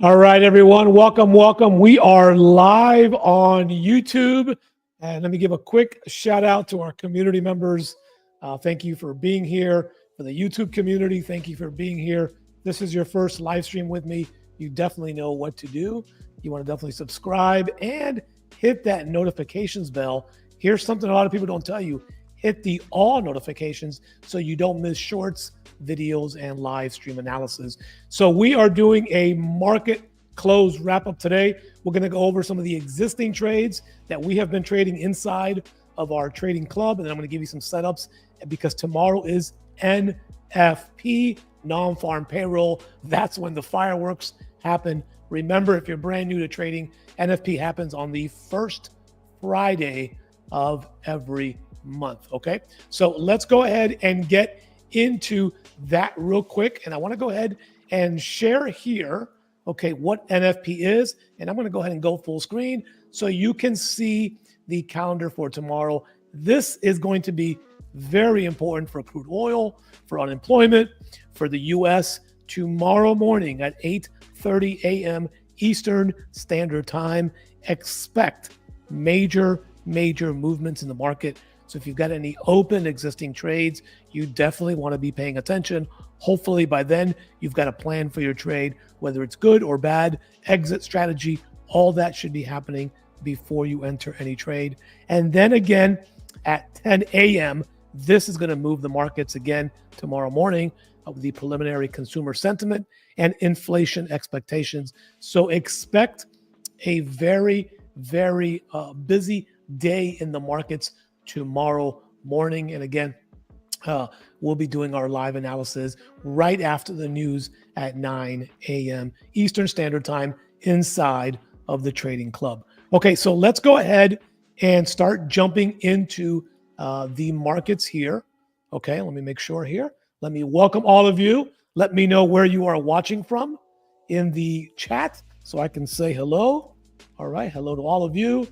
All right, everyone. Welcome, welcome. We are live on YouTube. And let me give a quick shout out to our community members. Thank you for being here. For the YouTube community, thank you for being here. This is your first live stream with me. You definitely know what to do. You want to definitely subscribe and hit that notifications bell. Here's something a lot of people don't tell you. Hit the all notifications so you don't miss shorts, videos, and live stream analysis. So we are doing a market close wrap up today. We're going to go over some of the existing trades that we have been trading inside of our trading club. And then I'm going to give you some setups because tomorrow is NFP, non-farm payroll. That's when the fireworks happen. Remember, if you're brand new to trading, NFP happens on the first Friday of every month. Okay, so let's go ahead and get into that real quick. And I want to go ahead and share here, okay, what NFP is. And I'm going to go ahead and go full screen so you can see the calendar for tomorrow. This is going to be very important for crude oil, for unemployment, for the US tomorrow morning at 8:30 a.m. Eastern Standard Time. Expect major movements in the market. So if you've got any open existing trades, you definitely want to be paying attention. Hopefully by then you've got a plan for your trade, whether it's good or bad, exit strategy, all that should be happening before you enter any trade. And then again at 10 a.m., this is going to move the markets again tomorrow morning of the preliminary consumer sentiment and inflation expectations. So expect a very busy day in the markets tomorrow morning. And again, we'll be doing our live analysis right after the news at 9 a.m. Eastern Standard Time inside of the trading club. Okay, so let's go ahead and start jumping into the markets here. Okay, let me make sure here. Let me welcome all of you. Let me know where you are watching from in the chat so I can say hello. All right, hello to all of you.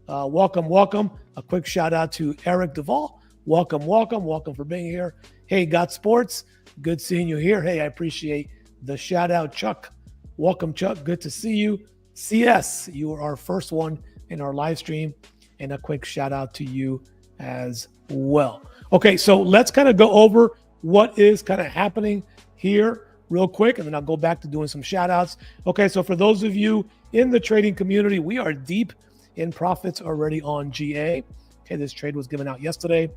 Welcome. A quick shout out to Eric Duvall. Welcome for being here. Hey, Got Sports, good seeing you here. Hey, I appreciate the shout out. Chuck, welcome, Chuck. Good to see you. CS, you are our first one in our live stream, and a quick shout out to you as well. Okay, so let's kind of go over what is kind of happening here real quick, and then I'll go back to doing some shout outs. Okay, so for those of you in the trading community, we are deep in profits already on GA. Okay, this trade was given out yesterday.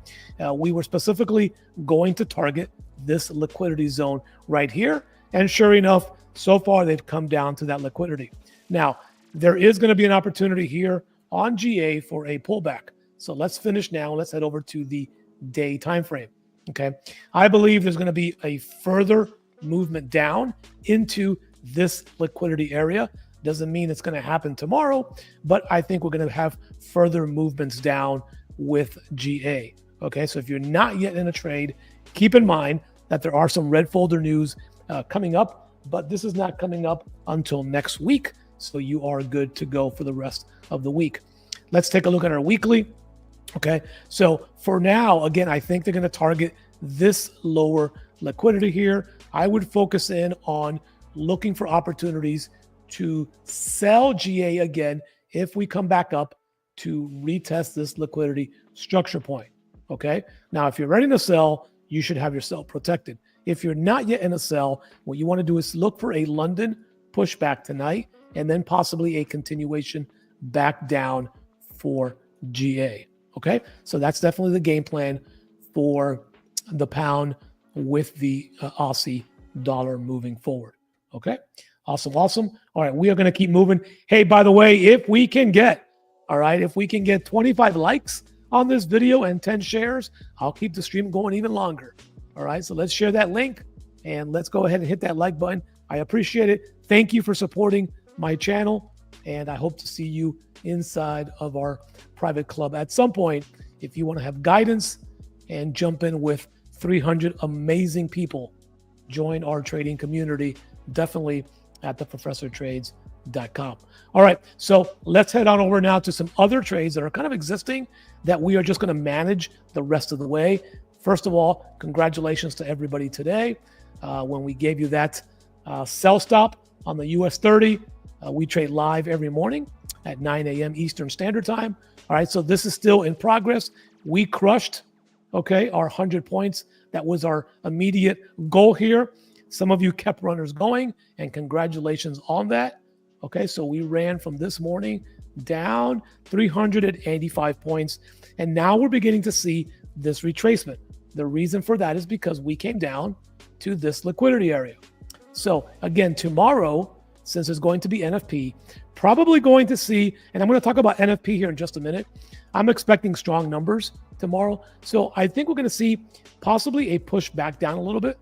We were specifically going to target this liquidity zone right here. And sure enough, so far they've come down to that liquidity. Now, there is going to be an opportunity here on GA for a pullback. So let's finish now. Let's head over to the day time frame. Okay, I believe there's going to be a further movement down into this liquidity area. Doesn't mean it's going to happen tomorrow, but I think we're going to have further movements down with GA. Okay, so if you're not yet in a trade, keep in mind that there are some red folder news coming up, but this is not coming up until next week. So you are good to go for the rest of the week. Let's take a look at our weekly. Okay, so for now, again, I think they're going to target this lower liquidity here. I would focus in on looking for opportunities to sell GA again if we come back up to retest this liquidity structure point. Okay, now if you're ready to sell, you should have your sell protected. If you're not yet in a sell, what you want to do is look for a London pushback tonight and then possibly a continuation back down for GA. Okay, so that's definitely the game plan for the pound with the Aussie dollar moving forward. Okay, awesome. All right, we are going to keep moving. Hey, by the way, if we can get 25 likes on this video and 10 shares, I'll keep the stream going even longer. All right, so let's share that link and let's go ahead and hit that like button. I appreciate it. Thank you for supporting my channel, and I hope to see you inside of our private club at some point. If you want to have guidance and jump in with 300 amazing people, join our trading community, definitely at theprofessortrades.com. All right, so let's head on over now to some other trades that are kind of existing that we are just going to manage the rest of the way. First of all, congratulations to everybody today. When we gave you that sell stop, on the US 30. We trade live every morning at 9 a.m. Eastern Standard Time. All right, so this is still in progress. We crushed, okay, our 100 points. That was our immediate goal here. Some of you kept runners going, and congratulations on that. Okay, so we ran from this morning down 385 points, and now we're beginning to see this retracement. The reason for that is because we came down to this liquidity area. So again, tomorrow, since it's going to be NFP, probably going to see, and I'm going to talk about NFP here in just a minute. I'm expecting strong numbers tomorrow. So I think we're going to see possibly a push back down a little bit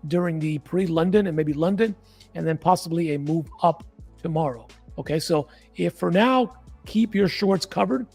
during the pre-London and maybe London, and then possibly a move up tomorrow. Okay, so if for now, keep your shorts covered.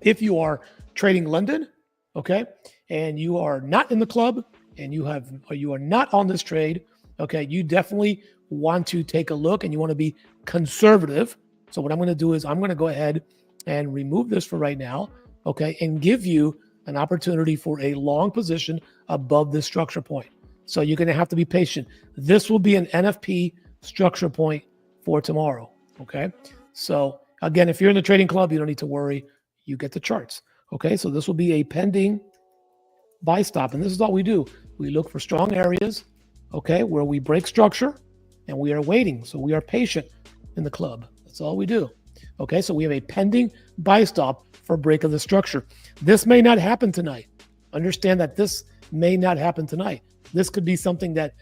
If you are trading London, okay, and you are not in the club and you are not on this trade, okay, you definitely want to take a look and you want to be conservative. So what I'm going to do is I'm going to go ahead and remove this for right now, okay, and give you an opportunity for a long position above this structure point. So you're going to have to be patient. This will be an NFP structure point for tomorrow, okay? So again, if you're in the trading club, you don't need to worry. You get the charts, okay? So this will be a pending buy stop, and this is all we do. We look for strong areas, okay, where we break structure, and we are waiting. So we are patient in the club. That's all we do. Okay, so we have a pending buy stop for break of the structure. This may not happen tonight. Understand that this may not happen tonight. This could be something that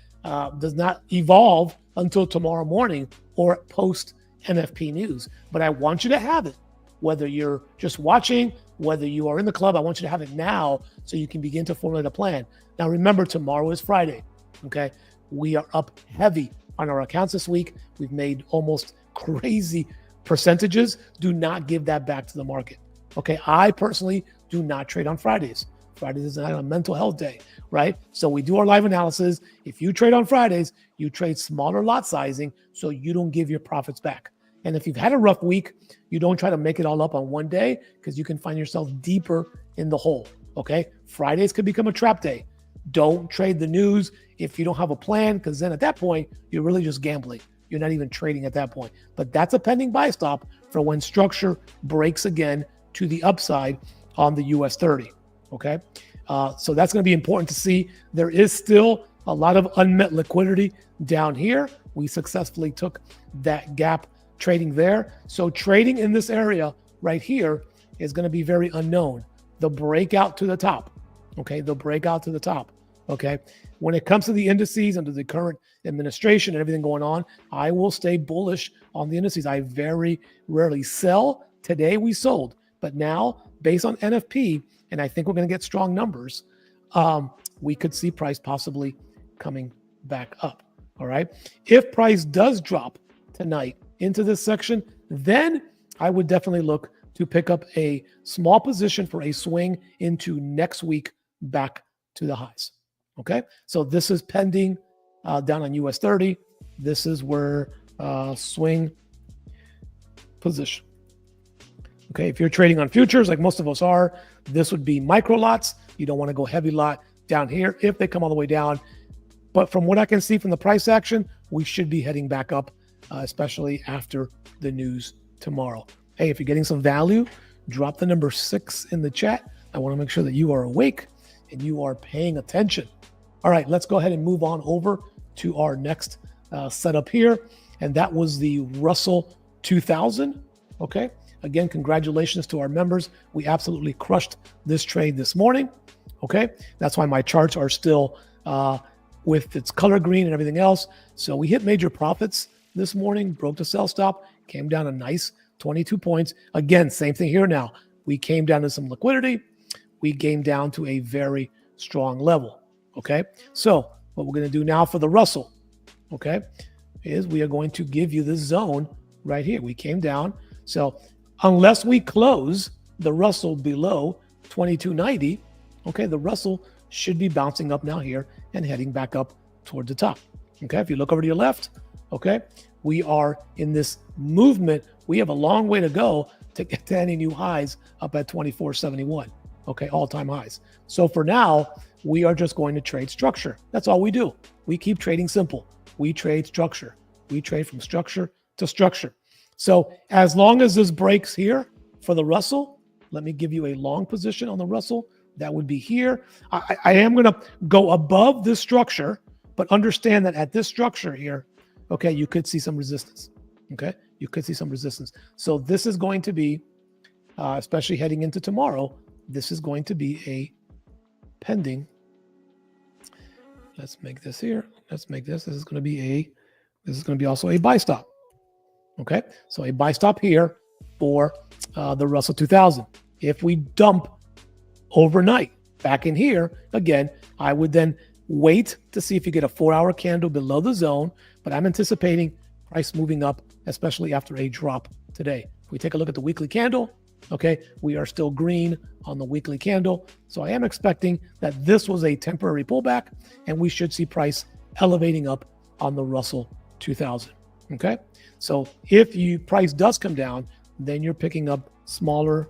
does not evolve until tomorrow morning or post NFP news. But I want you to have it, whether you're just watching, whether you are in the club. I want you to have it now so you can begin to formulate a plan. Now, remember, tomorrow is Friday. Okay, we are up heavy on our accounts this week. We've made almost crazy percentages. Do not give that back to the market. Okay, I personally do not trade on Fridays. Fridays is not a mental health day, right? So we do our live analysis. If you trade on Fridays, you trade smaller lot sizing so you don't give your profits back. And if you've had a rough week, you don't try to make it all up on one day because you can find yourself deeper in the hole, okay? Fridays could become a trap day. Don't trade the news if you don't have a plan, because then at that point, you're really just gambling. You're not even trading at that point. But that's a pending buy stop for when structure breaks again to the upside on the US 30, okay? So that's going to be important to see. There is still a lot of unmet liquidity down here. We successfully took that gap trading there. So trading in this area right here is going to be very unknown. The breakout to the top, okay? The breakout to the top, okay? When it comes to the indices under the current administration and everything going on, I will stay bullish on the indices. I very rarely sell. Today we sold, but now based on NFP, and I think we're going to get strong numbers, we could see price possibly coming back up, all right? If price does drop tonight into this section, then I would definitely look to pick up a small position for a swing into next week back to the highs. Okay, so this is pending down on US 30. This is where swing position. Okay, if you're trading on futures like most of us are, this would be micro lots. You don't want to go heavy lot down here if they come all the way down. But from what I can see from the price action, we should be heading back up, especially after the news tomorrow. Hey, if you're getting some value, drop the number 6 in the chat. I want to make sure that you are awake and you are paying attention. All right, let's go ahead and move on over to our next setup here. And that was the Russell 2000. Okay, again, congratulations to our members. We absolutely crushed this trade this morning. Okay, that's why my charts are still with its color green and everything else. So we hit major profits this morning, broke the sell stop, came down a nice 22 points. Again, same thing here now. We came down to some liquidity. We came down to a very strong level. Okay, so what we're going to do now for the Russell, okay, is we are going to give you this zone right here. We came down. So unless we close the Russell below 2290, okay, the Russell should be bouncing up now here and heading back up toward the top. Okay, if you look over to your left, okay, we are in this movement. We have a long way to go to get to any new highs up at 2471. Okay, all-time highs. So for now, we are just going to trade structure. That's all we do. We keep trading simple. We trade structure. We trade from structure to structure. So as long as this breaks here for the Russell, let me give you a long position on the Russell. That would be here. I am going to go above this structure, but understand that at this structure here, okay, you could see some resistance. Okay, you could see some resistance. So this is going to be, especially heading into tomorrow, this is going to be a pending. Let's make this here. Let's make this. This is going to be also a buy stop. Okay, so a buy stop here for the Russell 2000. If we dump overnight back in here, again, I would then wait to see if you get a 4-hour candle below the zone, but I'm anticipating price moving up, especially after a drop today. If we take a look at the weekly candle, okay, we are still green on the weekly candle. So I am expecting that this was a temporary pullback and we should see price elevating up on the Russell 2000. Okay, so if price does come down, then you're picking up smaller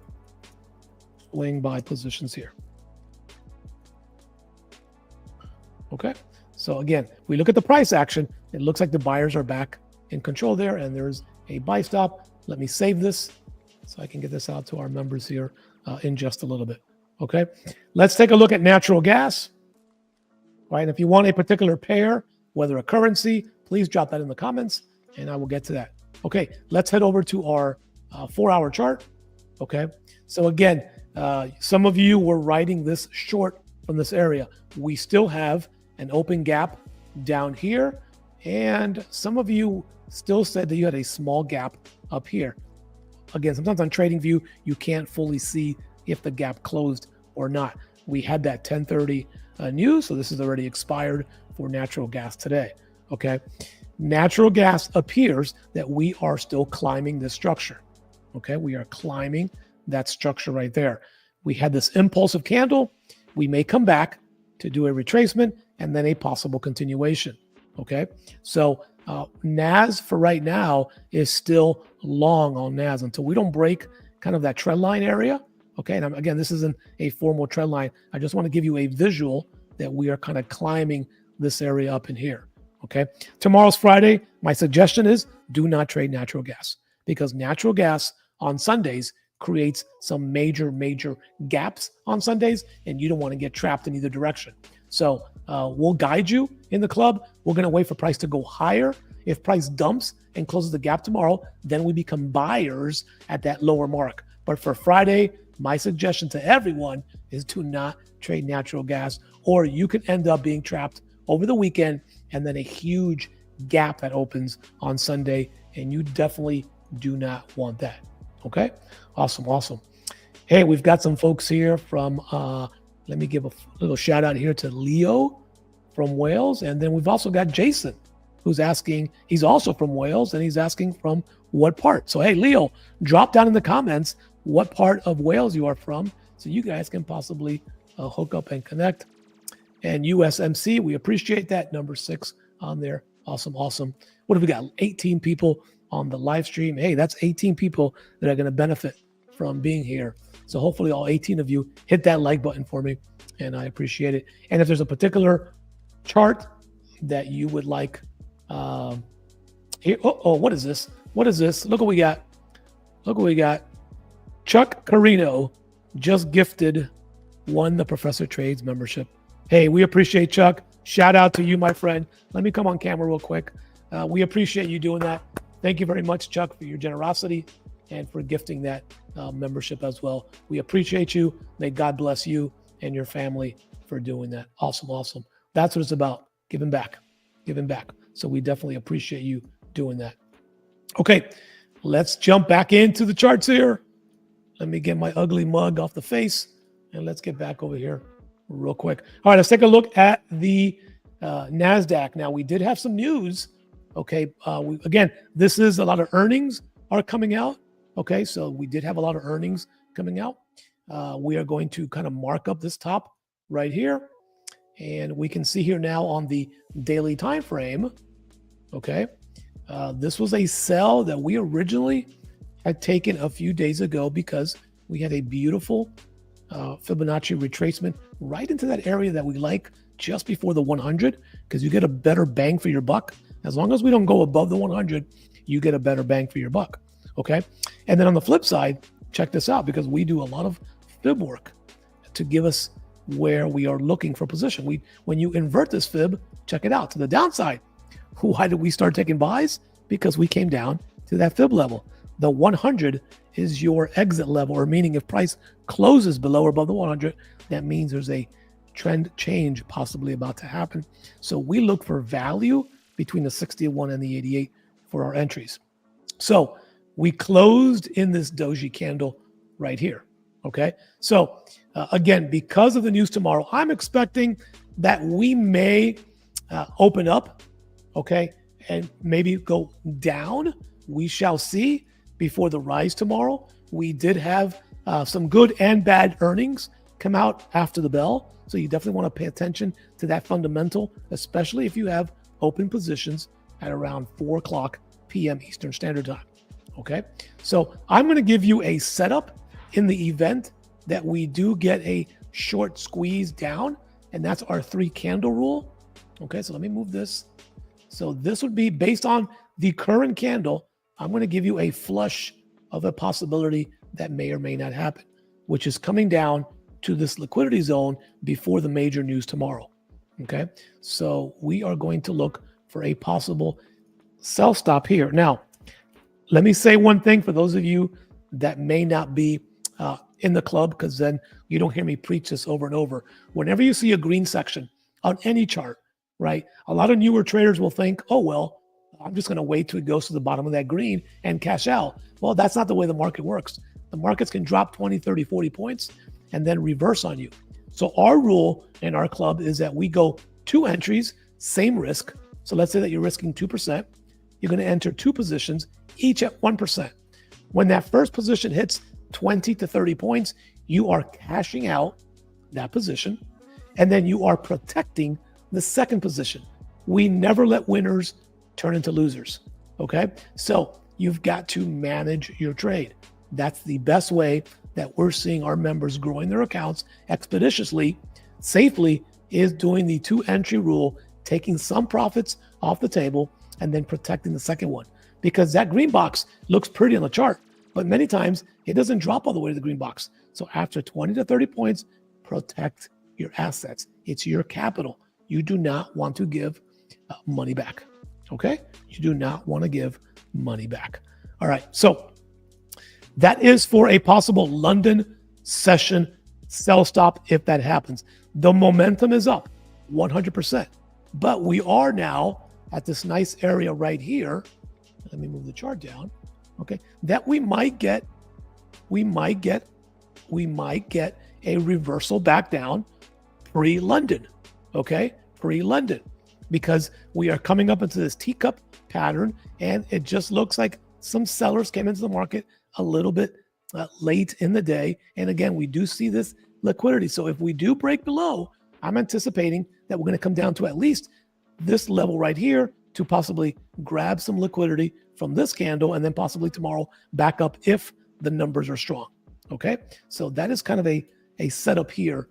swing buy positions here. Okay, so again, we look at the price action, it looks like the buyers are back in control there, and there's a buy stop. Let me save this so I can get this out to our members here in just a little bit. Okay, let's take a look at natural gas. Right, and if you want a particular pair, whether a currency, please drop that in the comments and I will get to that. Okay, let's head over to our 4-hour chart. Okay, so again, some of you were writing this short from this area. We still have an open gap down here, and some of you still said that you had a small gap up here. Again, sometimes on TradingView, you can't fully see if the gap closed or not. We had that 10:30 news, so this is already expired for natural gas today. Okay, natural gas appears that we are still climbing this structure. Okay, we are climbing that structure right there. We had this impulsive candle. We may come back to do a retracement and then a possible continuation. Okay, so NAS for right now is still long on NAS until we don't break kind of that trend line area. Okay, and again, this isn't a formal trend line. I just want to give you a visual that we are kind of climbing this area up in here. Okay, tomorrow's Friday. My suggestion is do not trade natural gas, because natural gas on Sundays creates some major gaps on Sundays, and you don't want to get trapped in either direction. So we'll guide you in the club. We're going to wait for price to go higher. If price dumps and closes the gap tomorrow, then we become buyers at that lower mark. But for Friday, my suggestion to everyone is to not trade natural gas, or you could end up being trapped over the weekend and then a huge gap that opens on Sunday, and you definitely do not want that. Okay, awesome. Hey, we've got some folks here from, let me give a little shout out here to Leo from Wales. And then we've also got Jason, who's asking, he's also from Wales, and he's asking from what part. So, hey, Leo, drop down in the comments what part of Wales you are from, so you guys can possibly hook up and connect. And USMC, we appreciate that, number 6 on there. Awesome. What have we got? 18 people on the live stream. Hey, that's 18 people that are going to benefit from being here. So hopefully all 18 of you hit that like button for me, and I appreciate it. And if there's a particular chart that you would like, here, what is this? Look what we got. Chuck Carino just gifted the Professor Trades membership. Hey, we appreciate Chuck. Shout out to you, my friend. Let me come on camera real quick. We appreciate you doing that. Thank you very much, Chuck, for your generosity and for gifting that membership as well. We appreciate you. May God bless you and your family for doing that. Awesome. That's what it's about, giving back. So we definitely appreciate you doing that. Okay, let's jump back into the charts here. Let me get my ugly mug off the face, and let's get back over here real quick. All right, let's take a look at the NASDAQ. Now, we did have some news. Okay, again, this is a lot of earnings are coming out. Okay, so we did have a lot of earnings coming out. We are going to kind of mark up this top right here, and we can see here now on the daily time frame. Okay, this was a sell that we originally had taken a few days ago because we had a beautiful Fibonacci retracement right into that area that we like just before the 100, because you get a better bang for your buck As long as we don't go above the 100, you get a better bang for your buck, okay? And then on the flip side, check this out, because we do a lot of fib work to give us where we are looking for position. When you invert this fib, check it out to the downside. Why did we start taking buys? Because we came down to that fib level. The 100 is your exit level, or meaning if price closes below or above the 100, that means there's a trend change possibly about to happen. So we look for value between the 61 and the 88 for our entries. So we closed in this doji candle right here, okay? So again, because of the news tomorrow, I'm expecting that we may open up, okay, and maybe go down. We shall see before the rise tomorrow. We did have some good and bad earnings come out after the bell. So you definitely want to pay attention to that fundamental, especially if you have open positions at around 4:00 p.m. Eastern Standard Time. Okay. So I'm going to give you a setup in the event that we do get a short squeeze down, and that's our 3 candle rule. Okay. So let me move this. So this would be based on the current candle. I'm going to give you a flush of a possibility that may or may not happen, which is coming down to this liquidity zone before the major news tomorrow. Okay. So we are going to look for a possible sell stop here. Now, let me say one thing for those of you that may not be in the club, because then you don't hear me preach this over and over. Whenever you see a green section on any chart, right, a lot of newer traders will think, oh, well, I'm just going to wait till it goes to the bottom of that green and cash out. Well, that's not the way the market works. The markets can drop 20, 30, 40 points and then reverse on you. So our rule in our club is that we go 2 entries, same risk. So let's say that you're risking 2%. You're going to enter 2 positions, each at 1%. When that first position hits 20 to 30 points, you are cashing out that position, and then you are protecting the second position. We never let winners turn into losers, okay? So you've got to manage your trade. That's the best way that we're seeing our members growing their accounts expeditiously, safely, is doing the 2 entry rule, taking some profits off the table and then protecting the second one. Because that green box looks pretty on the chart, but many times it doesn't drop all the way to the green box. So after 20 to 30 points, protect your assets. It's your capital. You do not want to give money back, okay? You do not want to give money back. All right, so that is for a possible London session sell stop if that happens. The momentum is up 100%, but we are now at this nice area right here. Let me move the chart down. Okay, that we might get a reversal back down pre-London. Okay, pre-London, because we are coming up into this teacup pattern, and it just looks like some sellers came into the market a little bit late in the day. And again, we do see this liquidity. So if we do break below, I'm anticipating that we're going to come down to at least this level right here to possibly grab some liquidity from this candle, and then possibly tomorrow back up if the numbers are strong. Okay, so that is kind of a setup here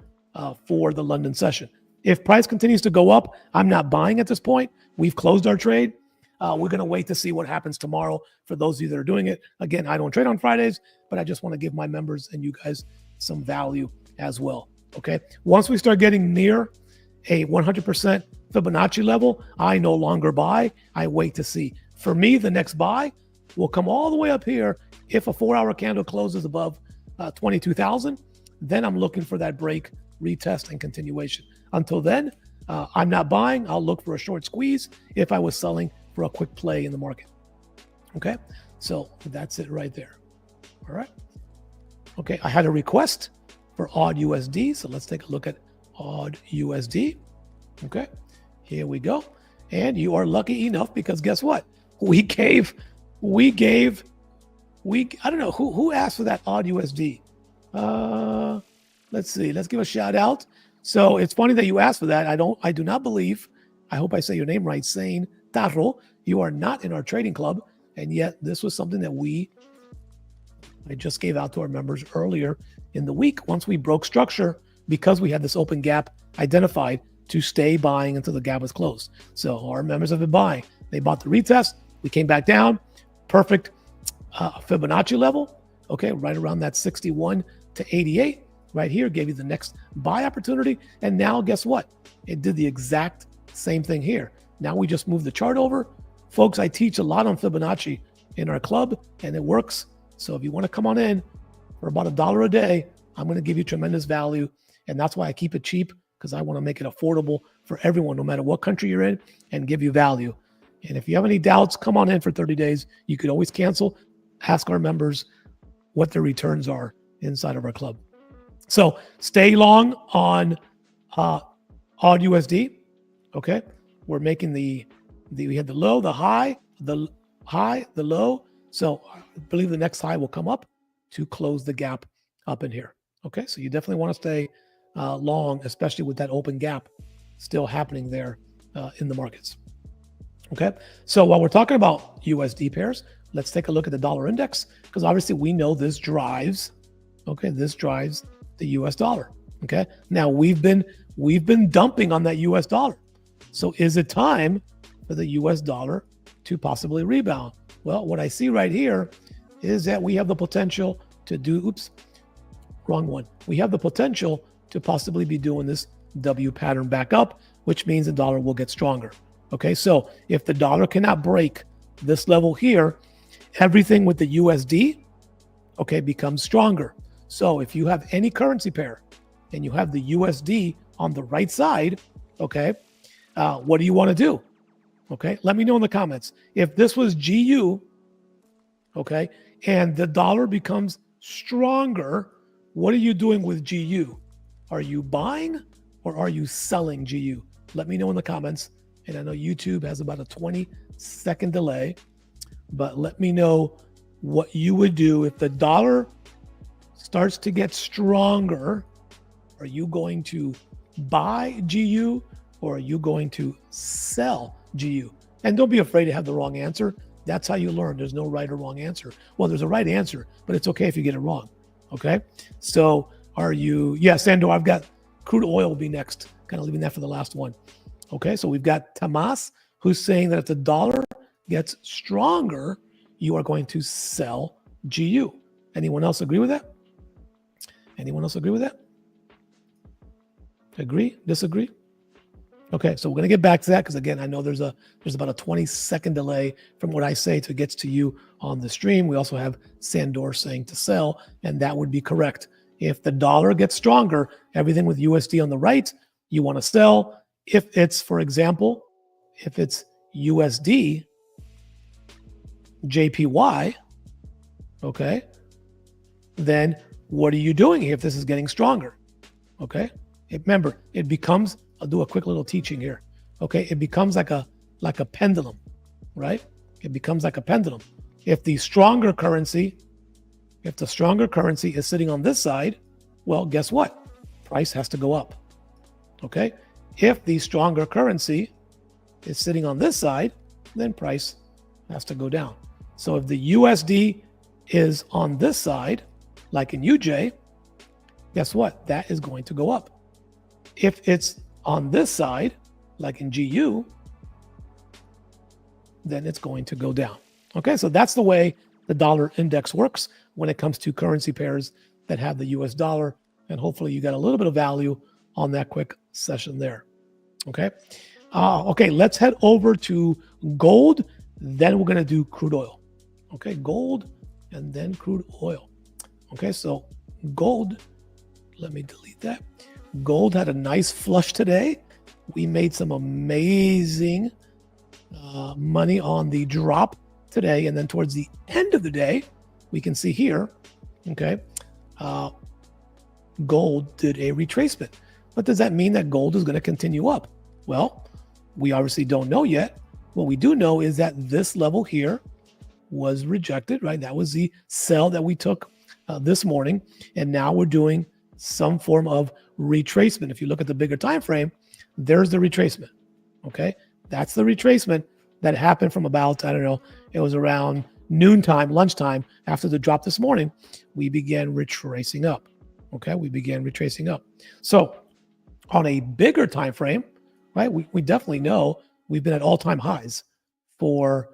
for the London session. If price continues to go up, I'm not buying at this point. We've closed our trade. We're going to wait to see what happens tomorrow for those of you that are doing it. Again, I don't trade on Fridays, but I just want to give my members and you guys some value as well. Okay, once we start getting near a 100% Fibonacci level, I no longer buy. I wait to see. For me, the next buy will come all the way up here. If a 4-hour candle closes above 22,000, then I'm looking for that break, retest, and continuation. Until then, I'm not buying. I'll look for a short squeeze if I was selling for a quick play in the market. Okay, so that's it right there. All right. Okay, I had a request for odd USD, so let's take a look at odd USD. Okay, here we go. And you are lucky enough because guess what? I don't know who asked for that odd USD. Let's see. Let's give a shout out. So it's funny that you asked for that. I do not believe, I hope I say your name right, Sane Taro. You are not in our trading club. And yet this was something that I just gave out to our members earlier in the week. Once we broke structure, because we had this open gap identified, to stay buying until the gap was closed. So our members have been buying. They bought the retest. We came back down. Perfect Fibonacci level. Okay, right around that 61 to 88. Right here gave you the next buy opportunity. And now guess what? It did the exact same thing here. Now we just moved the chart over. Folks, I teach a lot on Fibonacci in our club, and it works. So if you want to come on in for about $1 a day, I'm going to give you tremendous value. And that's why I keep it cheap, because I want to make it affordable for everyone, no matter what country you're in, and give you value. And if you have any doubts, come on in for 30 days. You could always cancel. Ask our members what their returns are inside of our club. So stay long on odd USD. Okay, we're making we had the low, the high, the low. So I believe the next high will come up to close the gap up in here. Okay, so you definitely want to stay long, especially with that open gap still happening there in the markets. Okay, so while we're talking about USD pairs, let's take a look at the dollar index, because obviously we know this drives. Okay, this drives the US dollar. Okay, now we've been dumping on that US dollar. So is it time for the US dollar to possibly rebound? Well, what I see right here is that we have the potential to do, oops, wrong one. We have the potential to possibly be doing this W pattern back up, which means the dollar will get stronger. Okay, so if the dollar cannot break this level here, everything with the USD, okay, becomes stronger. So if you have any currency pair and you have the USD on the right side, okay, what do you want to do? Okay, let me know in the comments. If this was GU, okay, and the dollar becomes stronger, what are you doing with GU? Are you buying or are you selling GU? Let me know in the comments. And I know YouTube has about a 20-second delay, but let me know what you would do if the dollar starts to get stronger. Are you going to buy GU or are you going to sell GU? And don't be afraid to have the wrong answer. That's how you learn. There's no right or wrong answer. Well, there's a right answer, but it's okay if you get it wrong. Okay. So are you, Sandor, I've got crude oil will be next. Kind of leaving that for the last one. Okay. So we've got Tamas, who's saying that if the dollar gets stronger, you are going to sell GU. Anyone else agree with that? Anyone else agree with that? Agree? Disagree? Okay, so we're going to get back to that because, again, I know there's about a 20-second delay from what I say to gets to you on the stream. We also have Sandor saying to sell, and that would be correct. If the dollar gets stronger, everything with USD on the right, you want to sell. If it's, for example, if it's USD, JPY, okay, then what are you doing if this is getting stronger? Okay, remember, it becomes, I'll do a quick little teaching here. Okay, it becomes like a pendulum, right? It becomes like a pendulum. If the stronger currency is sitting on this side, well, guess what? Price has to go up. Okay, if the stronger currency is sitting on this side, then price has to go down. So if the USD is on this side, like in UJ, guess what? That is going to go up. If it's on this side, like in GU, then it's going to go down. Okay, so that's the way the dollar index works when it comes to currency pairs that have the US dollar. And hopefully you got a little bit of value on that quick session there. Okay, okay, let's head over to gold. Then we're going to do crude oil. Okay, gold and then crude oil. Okay, so gold, let me delete that. Gold had a nice flush today. We made some amazing money on the drop today. And then towards the end of the day, we can see here, okay, gold did a retracement. But does that mean that gold is going to continue up? Well, we obviously don't know yet. What we do know is that this level here was rejected, right? That was the sell that we took this morning. And now we're doing some form of retracement. If you look at the bigger time frame, there's the retracement. Okay, that's the retracement that happened from about, I don't know, it was around noontime, lunchtime. After the drop this morning, we began retracing up. Okay, we began retracing up. So on a bigger time frame, right, we definitely know we've been at all-time highs for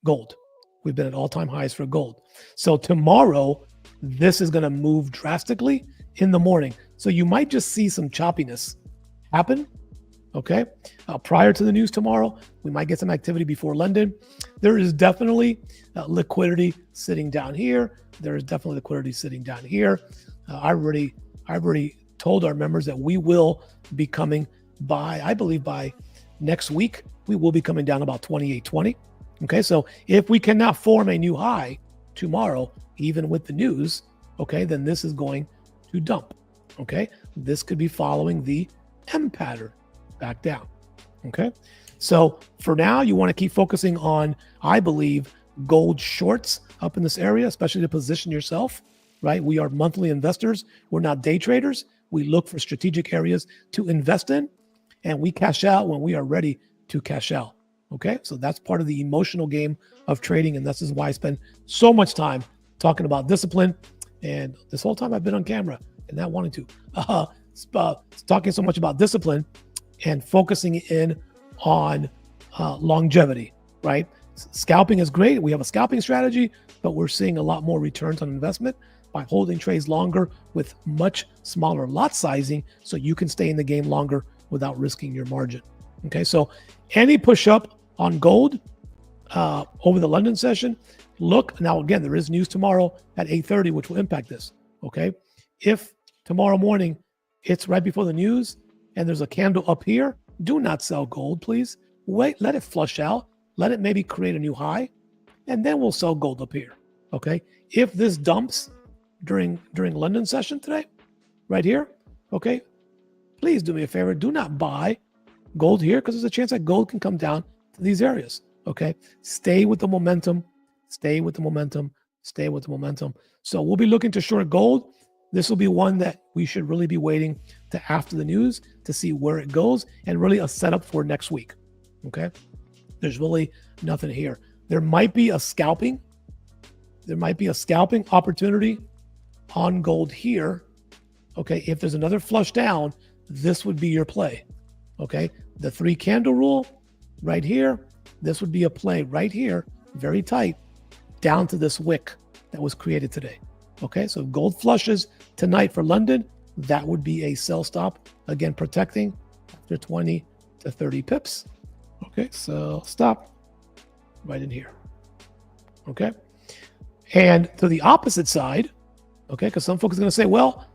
gold. We've been at all-time highs for gold. So tomorrow, this is going to move drastically in the morning. So you might just see some choppiness happen, okay? Prior to the news tomorrow, we might get some activity before London. There is definitely liquidity sitting down here. There is definitely liquidity sitting down here. I've already told our members that we will be coming by, I believe by next week, we will be coming down about 28.20. Okay, so if we cannot form a new high tomorrow, even with the news, okay, then this is going to dump. Okay, this could be following the M pattern back down. Okay, so for now, you want to keep focusing on, I believe, gold shorts up in this area, especially to position yourself, right? We are monthly investors. We're not day traders. We look for strategic areas to invest in, and we cash out when we are ready to cash out. Okay, so that's part of the emotional game of trading, and this is why I spend so much time talking about discipline. And this whole time I've been on camera and not wanting to, talking so much about discipline and focusing in on longevity, right? Scalping is great. We have a scalping strategy, but we're seeing a lot more returns on investment by holding trades longer with much smaller lot sizing, so you can stay in the game longer without risking your margin. Okay, so any push up on gold over the London session, look, now again, there is news tomorrow at 8:30, which will impact this, okay? If tomorrow morning it's right before the news and there's a candle up here, do not sell gold, please. Wait, let it flush out, let it maybe create a new high, and then we'll sell gold up here, okay? If this dumps during London session today, right here, okay, please do me a favor, do not buy gold here, because there's a chance that gold can come down to these areas, okay? Stay with the momentum, stay with the momentum, stay with the momentum. So we'll be looking to short gold. This will be one that we should really be waiting to after the news to see where it goes, and really a setup for next week, okay? There's really nothing here. There might be a scalping opportunity on gold here, okay? If there's another flush down, this would be your play, okay? The 3 candle rule right here, this would be a play right here, very tight, down to this wick that was created today. Okay, so gold flushes tonight for London, that would be a sell stop, again, protecting after 20 to 30 pips. Okay, so stop right in here. Okay, and to the opposite side, okay, because some folks are going to say, well,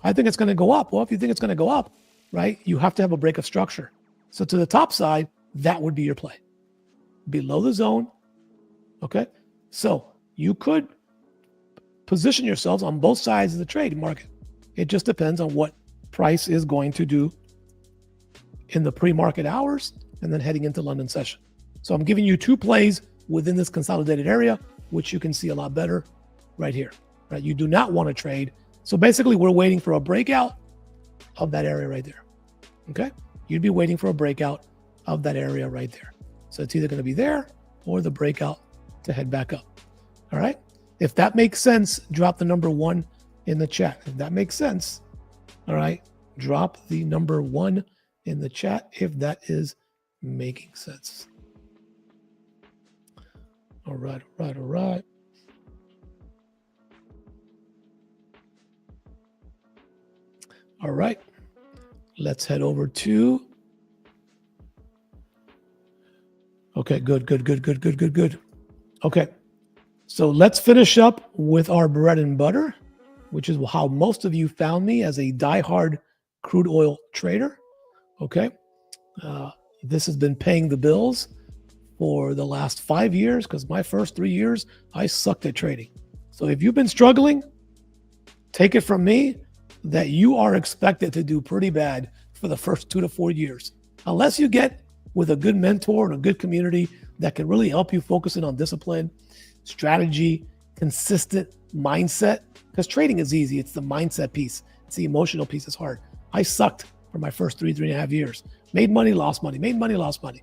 I think it's going to go up. Well, if you think it's going to go up, right, you have to have a break of structure. So to the top side, that would be your play. Below the zone, okay? So you could position yourselves on both sides of the trade market. It just depends on what price is going to do in the pre-market hours and then heading into London session. So I'm giving you 2 plays within this consolidated area, which you can see a lot better right here, right? You do not want to trade. So basically we're waiting for a breakout of that area right there, okay? You'd be waiting for a breakout of that area right there. So it's either going to be there or the breakout to head back up. All right. If that makes sense, drop the number 1 in the chat. If that makes sense, all right, drop the number 1 in the chat if that is making sense. All right, all right, all right. All right, let's head over to, okay, good. Okay, so let's finish up with our bread and butter, which is how most of you found me, as a diehard crude oil trader. Okay, this has been paying the bills for the last 5 years, because my first 3 years, I sucked at trading. So if you've been struggling, take it from me that you are expected to do pretty bad for the first 2 to 4 years, unless you get with a good mentor and a good community that can really help you focus in on discipline, strategy, consistent mindset. Because trading is easy. It's the mindset piece. It's the emotional piece. It's hard. I sucked for my first 3.5 years. Made money, lost money. Made money, lost money.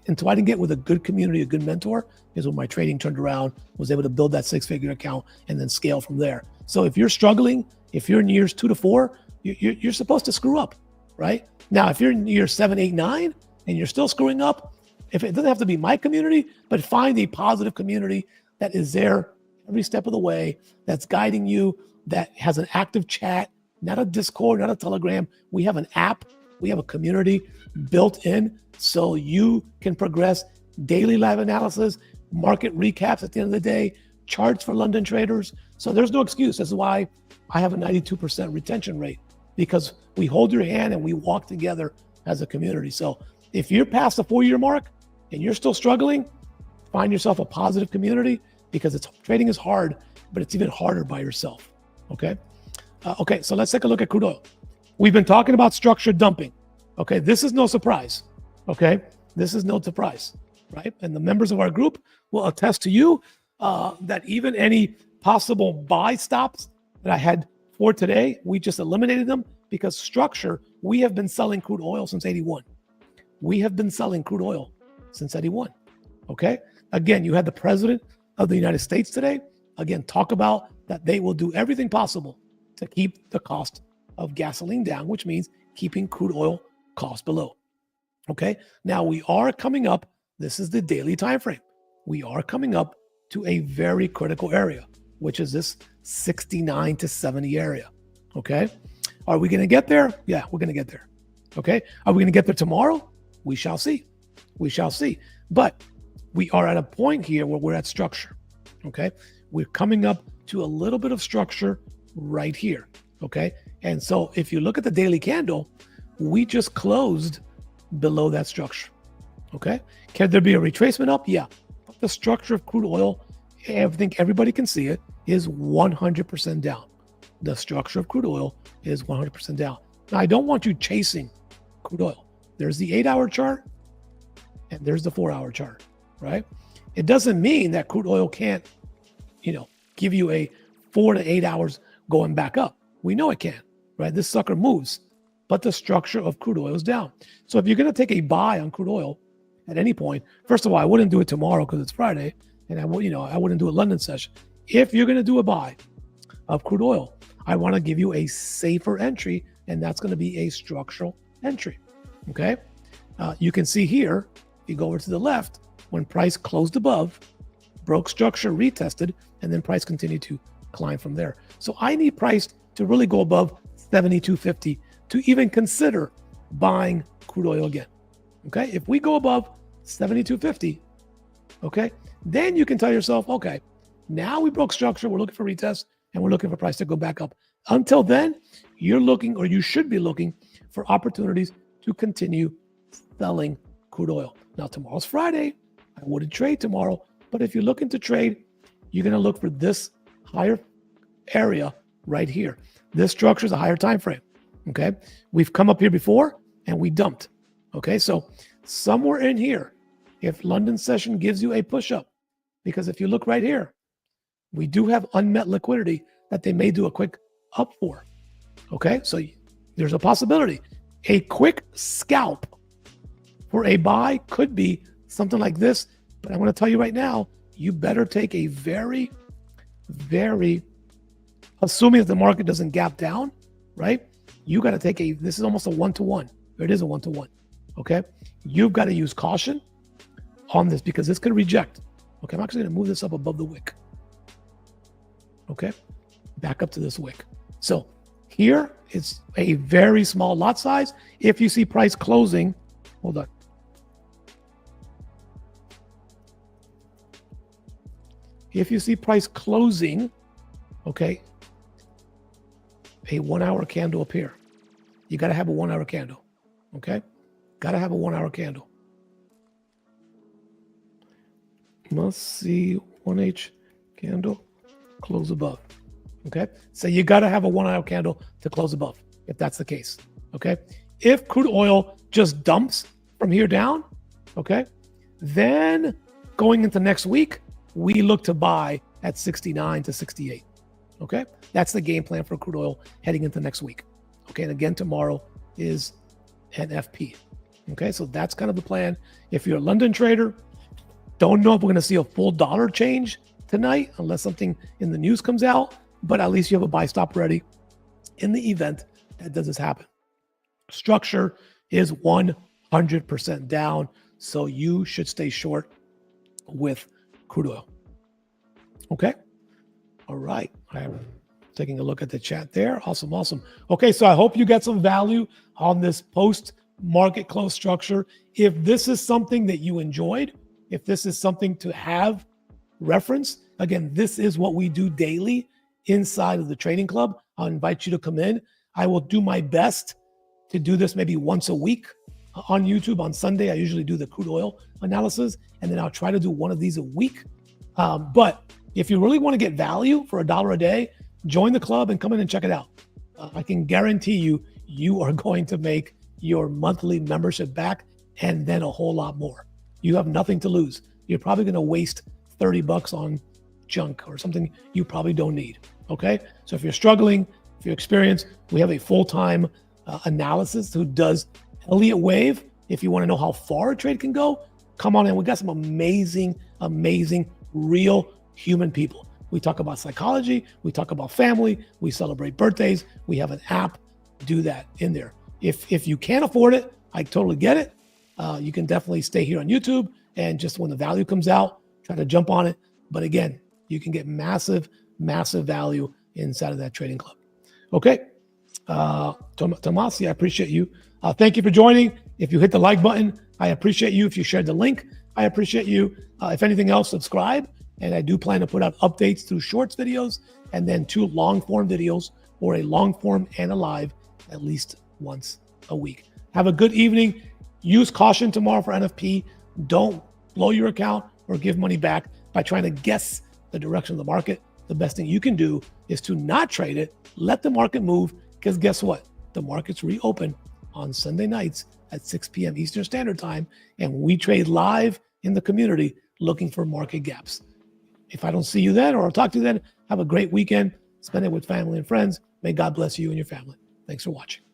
Until I didn't get with a good community, a good mentor, is when my trading turned around, was able to build that 6-figure account and then scale from there. So if you're struggling, if you're in years 2 to 4, you're supposed to screw up, right? Now, if you're in year 7, 8, 9, and you're still screwing up, If it doesn't have to be my community, but find a positive community that is there every step of the way, that's guiding you, that has an active chat, not a Discord, not a Telegram. We have an app, we have a community built in so you can progress daily live analysis, market recaps at the end of the day, charts for London traders. So there's no excuse. This is why I have a 92% retention rate, because we hold your hand and we walk together as a community. So if you're past the 4-year mark and you're still struggling, find yourself a positive community, because trading is hard, but it's even harder by yourself. Okay. Okay. So let's take a look at crude oil. We've been talking about structured dumping. Okay. This is no surprise. Okay. This is no surprise, right? And the members of our group will attest to you that even any possible buy stops that I had for today, we just eliminated them, because structure, we have been selling crude oil since 81. We have been selling crude oil since 81. Okay. Again, you had the president of the United States today, again, talk about that they will do everything possible to keep the cost of gasoline down, which means keeping crude oil costs below. Okay. Now we are coming up. This is the daily time frame. We are coming up to a very critical area, which is this 69 to 70 area. Okay. Are we going to get there? Yeah, we're going to get there. Okay. Are we going to get there tomorrow? We shall see. We shall see. But we are at a point here where we're at structure. Okay. We're coming up to a little bit of structure right here. Okay. And so if you look at the daily candle, we just closed below that structure. Okay. Can there be a retracement up? Yeah. But the structure of crude oil, I think everybody can see it, is 100% down. The structure of crude oil is 100% down. Now, I don't want you chasing crude oil. There's the 8-hour chart and there's the 4-hour chart, right? It doesn't mean that crude oil can't, give you a 4 to 8 hours going back up. We know it can, right? This sucker moves, but the structure of crude oil is down. So if you're going to take a buy on crude oil at any point, first of all, I wouldn't do it tomorrow because it's Friday, and I wouldn't do a London session. If you're going to do a buy of crude oil, I want to give you a safer entry, and that's going to be a structural entry. Okay. You can see here, if you go over to the left, when price closed above, broke structure, retested, and then price continued to climb from there. So I need price to really go above 72.50 to even consider buying crude oil again. Okay. If we go above 72.50, okay, then you can tell yourself, okay, now we broke structure, we're looking for retest, and we're looking for price to go back up. Until then, you're looking, or you should be looking, for opportunities to continue selling crude oil. Now, tomorrow's Friday. I wouldn't trade tomorrow, but if you're looking to trade, you're going to look for this higher area right here. This structure is a higher time frame. Okay. We've come up here before and we dumped. Okay. So somewhere in here, if London session gives you a push up, because if you look right here, we do have unmet liquidity that they may do a quick up for. Okay. So there's a possibility. A quick scalp for a buy could be something like this. But I want to tell you right now, you better take a very, very, assuming that the market doesn't gap down, right? You got to take this is almost a 1-to-1. It is a 1-to-1. Okay. You've got to use caution on this because this could reject. Okay. I'm actually going to move this up above the wick. Okay. Back up to this wick. So here it's a very small lot size. If you see price closing, hold on. If you see price closing, okay, a 1-hour candle up here. You got to have a 1-hour candle, okay? Got to have a 1-hour candle. Must see 1H candle, close above, okay? So you got to have a 1-hour candle to close above, if that's the case, okay? If crude oil just dumps from here down, okay, then going into next week, we look to buy at 69 to 68. Okay. That's the game plan for crude oil heading into next week. Okay. And again, tomorrow is NFP. Okay. So that's kind of the plan. If you're a London trader, don't know if we're going to see a full dollar change tonight, unless something in the news comes out, but at least you have a buy stop ready in the event that does this happen. Structure is 100% down. So you should stay short with crude oil. Okay. All right. I'm taking a look at the chat there. Awesome. Awesome. Okay. So I hope you get some value on this post market close structure. If this is something that you enjoyed, if this is something to have reference, again, this is what we do daily inside of the trading club. I'll invite you to come in. I will do my best to do this maybe once a week on YouTube. On Sunday, I usually do the crude oil analysis, and then I'll try to do one of these a week. But if you really want to get value for $1 a day, join the club and come in and check it out. I can guarantee you, you are going to make your monthly membership back and then a whole lot more. You have nothing to lose. You're probably going to waste $30 on junk or something you probably don't need. Okay. So if you're struggling, if you're experienced, we have a full-time analysis who does Elliott wave. If you want to know how far a trade can go, come on in. We got some amazing, amazing, real human people. We talk about psychology. We talk about family. We celebrate birthdays. We have an app. Do that in there. If you can't afford it, I totally get it. You can definitely stay here on YouTube and just when the value comes out, try to jump on it. But again, you can get massive, massive value inside of that trading club. Okay. Tomasi, I appreciate you. Thank you for joining. If you hit the like button, I appreciate you. If you shared the link, I appreciate you. If anything else, subscribe. And I do plan to put out updates through shorts videos and then 2 long form videos, or a long form and a live at least once a week. Have a good evening. Use caution tomorrow for NFP. Don't blow your account or give money back by trying to guess the direction of the market. The best thing you can do is to not trade it. Let the market move, because guess what? The markets reopen on Sunday nights at 6 p.m. Eastern Standard Time, and we trade live in the community looking for market gaps. If I don't see you then, or I'll talk to you then, have a great weekend. Spend it with family and friends. May God bless you and your family. Thanks for watching.